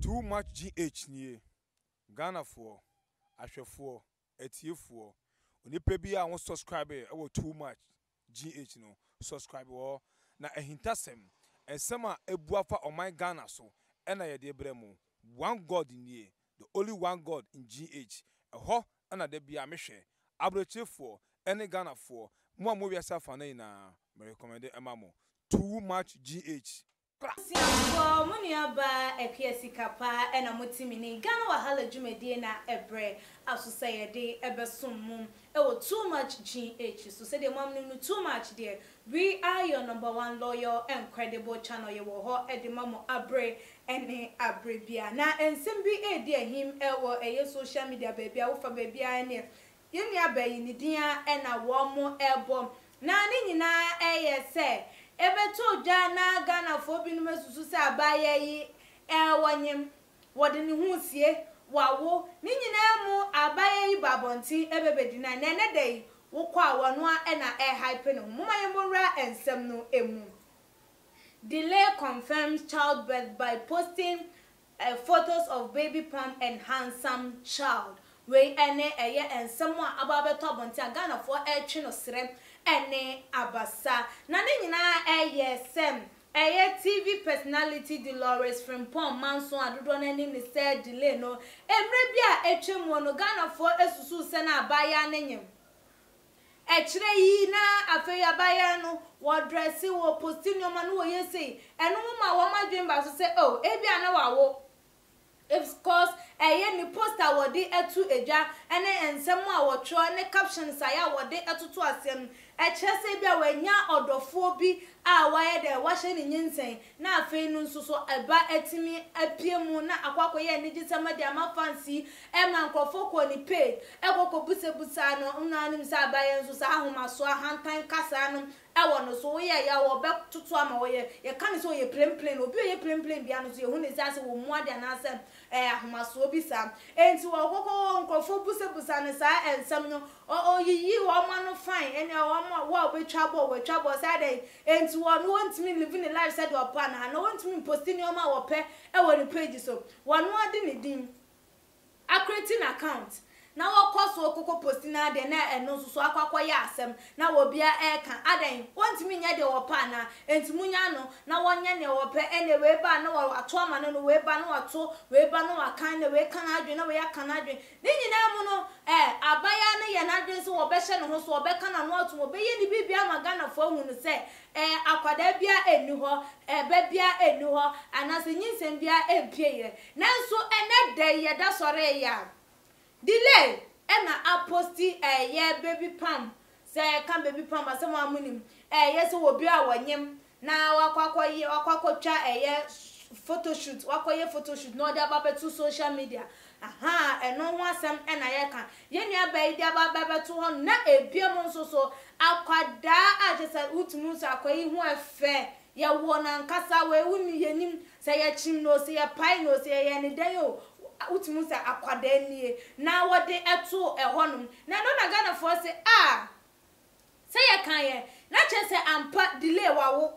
Too much GH nie Ghana for ahwefo etiefo onipa bi a won subscribe e too much GH no subscribe wo na ehintasem ensem a ebuafa oman Ghana so e na ye de bremu one god nie the only one god in GH eho na da bia mehwe abrochefo ene Ghana for mo a mo wiasa fa na ina me recommend emamo too much GH Siambo muniaba ekiesikapa ena mutimini Ghana wahala dwumedie na ebre asoseye de ebesomum ewo too much GH so say the mom no too much there. We are your #1 loyal and credible channel ye wo ho edimamo abre ene abrebia na ensem bi edi ahim ewo eye social media baby a wo fa baby ene yeni abayi ni dia ena wo mo ebom na ni nyina eye se ebeto dwa na Ghana fo bi no mesusu se abaye yi wonyem wode ne hu sie wawo ni nyina mu abaye yi babonti ebebedi na nene dey wo kwa wono a na hype no mumaye monra ensem no emu. Delay confirms childbirth by posting photos of baby Pam and handsome child. We ene eye ensem a ababeto abonti Ghana fo etwe no srem ene abasa na ne nyina eye sem eye TV personality Dolores Frimpong Manson adodo na nim ne say delay no emre bia etwemu no Ghana fo esusu se na abaya nenyem echire yi na afei abaya no wo dress wo posti nyoma no wo yesi eno ma wo madwemba so say oh ebia na wawo of course ni poster wodi etu eja ene ensem a wo tro ne captions aya wodi etutu asem echese bia wanya odofo bi a waye de wahye ne nyinsen na afei nu nso so eba etimi apiemu na akwakoye ne gisema de ama fancy ma nkofo ko ni page ekoko busebusa no unanim sa abaye nso sa ahomaso ahantan kasa no ewo no so wo ye ya wo be tutu ama wo ye kan so ye plem obi ye plem bia no so ye hu ne say wo mu ade na asem ahomaso obi sa enti wo kokko nkofo busebusa ne sa ensem no yi wo ma no fine ene wo be twabo say enti wo no want me living a life said your plan and no want me posting your ma wo pe e wo ni page so wo no ade ni din a creating account na wo koso okoko posting na de na eno so akwakoye asem na wo bia e kan aden want me nya de wo pa na enti munya no na wonye ne wo pe ene we ba na wo ato ama no we ba na wato we ba na wakan na we kan adwe na we akan adwe ni nyina mu no abaya na ye na adwe so wo be hye no ho so wo be kan na no ato wo be ye ni bibia magana fo hu no se akwada bia eni ho ebe bia eni ho anase nyinsem bia empie ye nanso ene de ye da sore ya delay ena aposti ye baby Pam say kan baby Pam asema amunim ye se wo bia wanyem na wakwakotwa photoshoot wakoye photoshoot no de ababetu social media eno ho asem ena ye kan ye nua bai de ababetu ho na ebiem nso so akwada ajesa utumu so akoyi hu efe ye wo na nkasa we wuni yenim say ye chim no say ye pai no say ye ne den o utumu sa akwada nie na wode eto ehonum na no na Ghana for say say ye kan ye na chese ampa delay wawo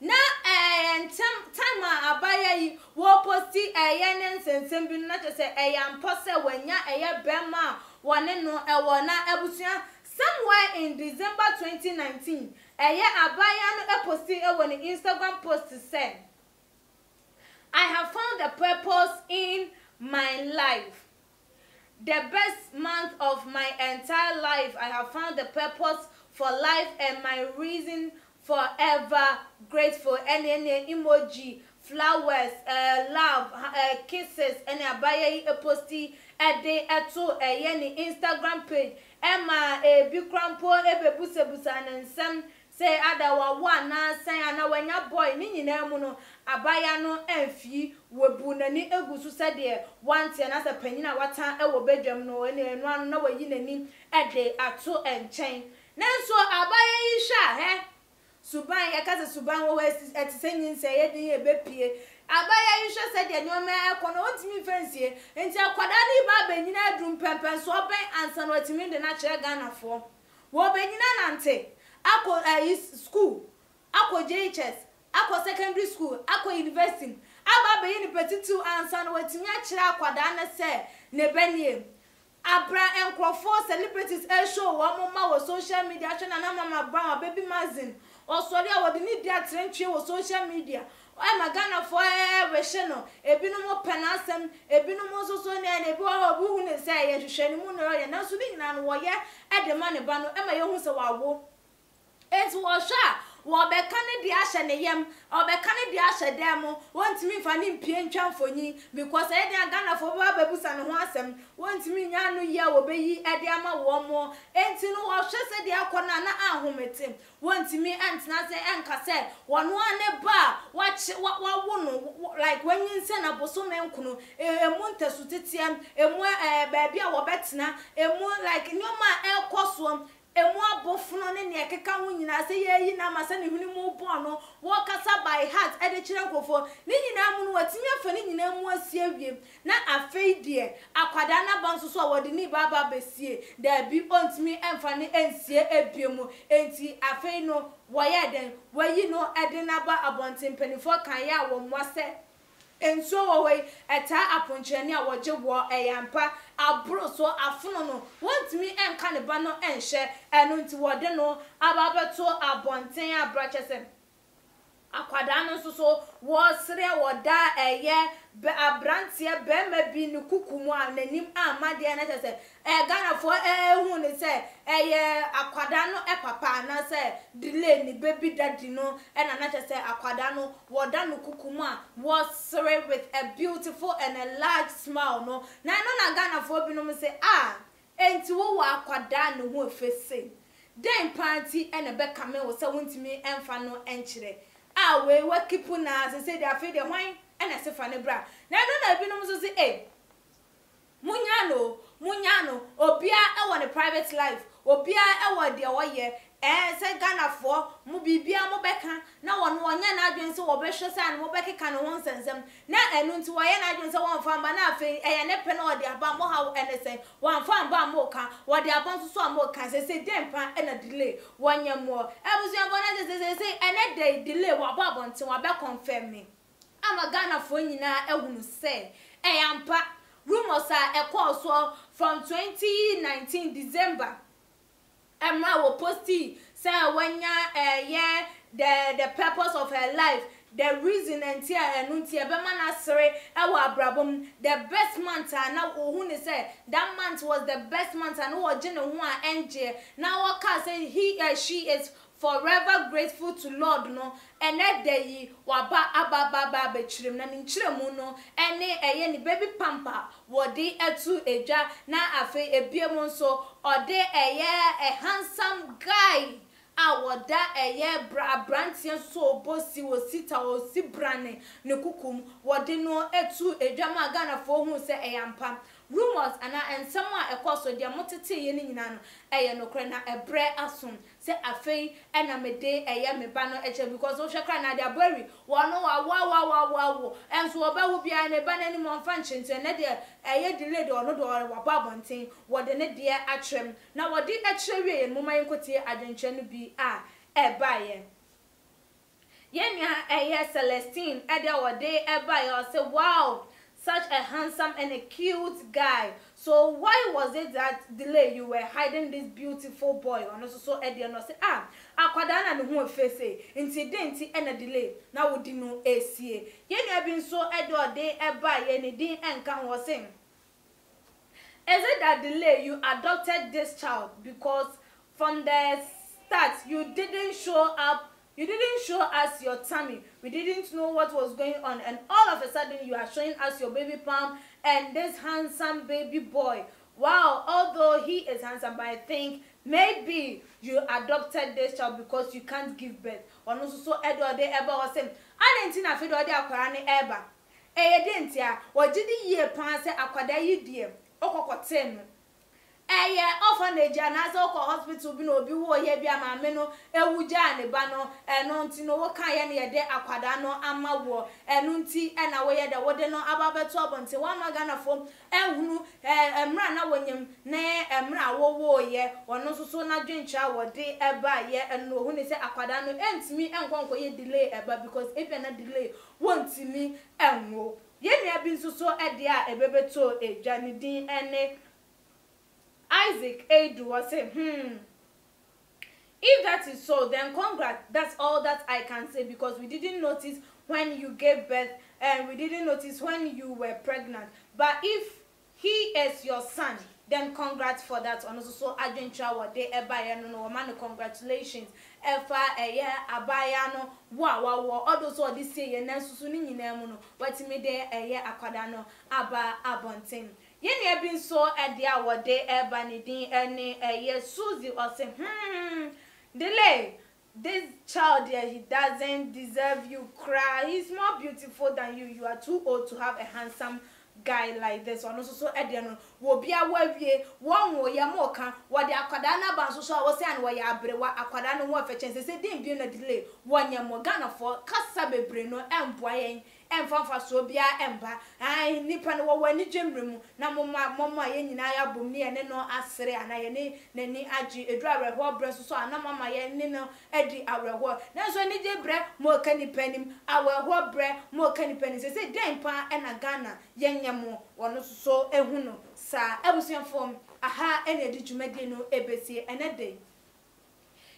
na time abaya yi wo posti ye nensensem bi na chese ampa se wanya bema wone no na ebusia somewhere in December 2019 abaya no posti won Instagram post say I have found the purpose in my life, the best month of my entire life. I have found the purpose for life and my reason forever grateful. And emoji, flowers, love, kisses, and abaya posti day to a Instagram page. Emma big crampo busebusa and some say adawa one na say ana wanya boy ni nyina mu no abaya no amfi webu nani egusu se de want na se panyina wata e wo bedwam no ene enu anu na wayi nani ede ato enchen nanso abaya yi hwa suban yakase suban wo etisenyin se ye din ye bepie abaya yi hwa se de nyoma ekono ontimi fansie enti akwada ni ba benyina adrum pempen so ben ansa no otimi de na kire Ghana fo wo benyina nante ako school ako JHS ako secondary school ako university aba be ni petitu ansa no watimi a kire akwada na se ne banie abra enkrofo celebrities show wo ma wo social media channel na mama brown baby magazine osori a wodi ni dia trentwe wo social media I magana for we sheno ebinom penasem ebinom soso ne na ebi wo bu hu ne say ye hwehwani mu no ye na so ni nyina no wo ye e de ma ne ba no e ma ye hu se wawo enti wo sha wo be kan di ahye ne yem o be kan di ahye dem wontimi fa ni mpie ntwamfonyi because e de agana for ba babusa ne ho asem wontimi nya no ye wo be yi e de ama wo mo enti no wo hwe se de akona na ahomete wontimi antena se enka se wono ane ba wa wo no like when you say na boso menkunu emu ntesu tetiam emu ba bia wo betena emu like nyoma ekoso emu abofuno ne ne ekeka ho nyina se ye yi na masa ne huni mu bo no wo kasa by heart e de kire nkofo ne nyina mu no watimi afa ne nyina mu asie wie na afei de akwada na banso so wodi ni baba besie da bi ontimi emfa ne ensie ebiemu enti afei no wo ye den wayi no e de na ba abonten penifo kan ya wo mwase enso wo we eta aponchani a woje wo eyampa abro so afono no wontimi enka ne ba no enhye eno nti wode no ababeto abonten abrachese akwada no so wo sere woda eye be abrantie be ma bi ne kukumu a nanim amade na chese Ghana for hu ne se eye akwada no papa na se delay ni baby daddy no na chese akwada no woda no kukumu a wo sere with a beautiful and a large smile no na Ghana for bi no say enti wo akwada no ho efese den party na be kame wo se wontimi emfa no enchire we kipu na say they afei de hwan na sefa ne bra na bi no so say munyano obia e wo ne private life obia e wo de wo ye say Ghana for mu bibia mu beka na wo no onya na adwen se wo be hwe say no beka no won sensem na enu nti wo ye na adwen se won fa mba na afei ne pe na wo de aba mo ha ene say won fa mba mo ka wo de aba so so mo ka say dempa na delay wonya mo ebusu abo na say ene day delay wo aba bonte wo be confirm me ama Ghana for nyina ehunu say yampa rumors are so from 2019 December Emma will post say when the purpose of her life, the reason and tia enuntia be man asere ewa abrabom the best month na who ne say that month was the best month and who gene ho a enje now what can say he or she is forever grateful to Lord no and that day waba ababa be chirim na nchiremu no ene eye ni baby pamper wodi etu eja na afi ebiemu nso ode eye a handsome guy awoda eye brantie so bosi wo sita wo si brane ne kukum wodi no etu eja ma Ghana fo hu se eyampa rumors ana ensema ekoso dia motete ye ni nyina no eye no kre na ebre asom se afei ena mede eye me ba no eche because wo hwekra na dia bari wono wa enso wo ba wo bia ne ba nani mo mfa nchente ne de eye delay de ono do wa ba bonten wo de ne de atrem na wo de akyere wie mo man kotie adwenche no bi ba ye yenya eye Celestine ede wo de ba ye say wow, such a handsome and a cute guy. So why was it that delay you were hiding this beautiful boy? And also so Eddie and say akwadana no ho face incident and a delay. Now we didn't know ACA. Yen have been so Edo day eba ye ni din enkan was saying. Is it that delay you adopted this child because from the start you didn't show up? You didn't show us your tummy. We didn't know what was going on. And all of a sudden, you are showing us your baby palm and this handsome baby boy. Wow, although he is handsome, but I think maybe you adopted this child because you can't give birth. Or no, so Edward de Eba was saying, I didn't think I feel Aquarani Eba. Didn't ya? What did the year pass akwada yi dear? Okokotem. orphanage and as hospital bi no obi wo ye bia maame no ewuja ne ba no eno nti no wo kan ye ne ye de akwada no amawo eno nti na wo ye de wo de no ababeto abonte wa magana fom ehunu emra na wonyem ne emra wo ye wono soso na dwencha wo de eba ye eno hu ne se akwada no entimi enkonko ye delay eba because if na delay wontimi enwo ye nua bi nsoso ede a ebebeto edwanidin ene Isaac Edu was say, if that is so, then congrats. That's all that I can say because we didn't notice when you gave birth and we didn't notice when you were pregnant. But if he is your son, then congrats for that. And also, so Argentina, what they ebayano no man, congratulations. Efa abayano wow all those what this say and then susuni ninemuno what me de akwadano aba abontin. Yeni have been so at the hour day ebanidin any Susie or say delay this child here he doesn't deserve you cry he's more beautiful than you are too old to have a handsome guy like this one also so ediano wo bia wawie won wo ya moka wo de akwada na ban so so wo say an wo ya abrewa akwada no wo fetchen say dem bi na delay wonya mo Ghana for kasa bebre no emboa yen emfafa so bia emba ai nipa no wo ani dwemremu na momma ye nyina ya bom ne ene no asere ana ye ne nani agi edu awerho bre so so ana mama ye ne no edi awerho na so ni je bre mo kanipanim awerho bre mo kanipanim say dem pa na Ghana yenyemo wono so ehunu sa ebusuafom aha ene di dwumade no ebesie ene de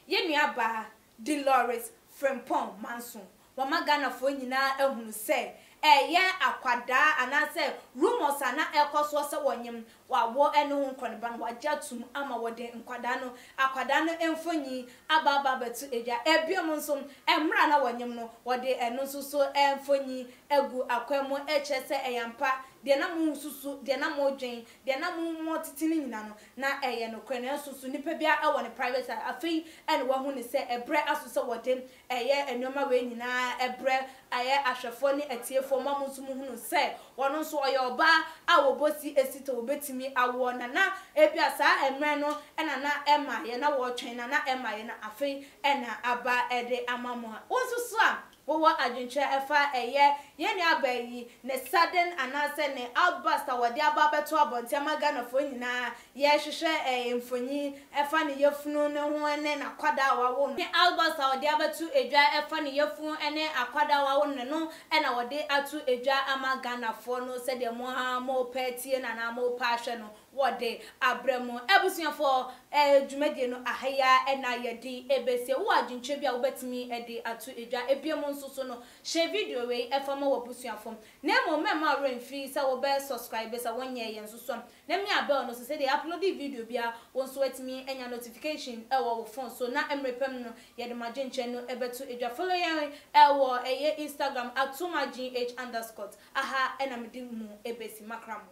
ye nua ba Dolores Frempong Manson wama Ghana fo nyina ehunu se eye akwada anase rumors ana ekoso se wonyem wawo ene hu nkoniba no wajatum ama wode nkwada no akwada no emfonyi ababa betu eja ebiom nso emra na wonyem no wode eno so emfonyi egu akwemu echese eyampa de na mu susu de na mo dwen de na mu titini nyina no na eye no kwene susu nipa bia e woni private afei ene wa hu ne se ebre aso se wode eye enoma we nyina ebre aye ahwefo ne atiefo mamu nso mu hunu se wono nso oye oba awobosi esita obetimi awo na ebia sa emre no ena na ema ye na wo twen na ema ye na afei ena aba ede amamo onsusu a wo adwenche efa eye yeni abayi ne sudden anase ne outburst awode ababeto abonte Ghana fo nyina ye hwehwe emfonyi efa ne yefunu ne ho ne na kwada wawo ne outburst awode abeto edwa efa ne yefunu ene akwada wawo ne no ena wode atu edwa ama Ghana fo no se de mo ha mo petie na mo pa hwe no wode abremu ebusuafo dwumadie no ahaya ena yedi ebesie wo adwenche bia wo betimi ede atu edwa ebiemu nso so no share video we efama wo busuafo na mo mema remfi se wo be subscribe se wonye ye nso so na mi abel no se dey upload video bia won so wetimi enya notification ewo wo phone so na emrepem no ye de magenche no ebetu edwa follow ye ewo eye Instagram @tumagh_aha ena medi mu ebesi makramo.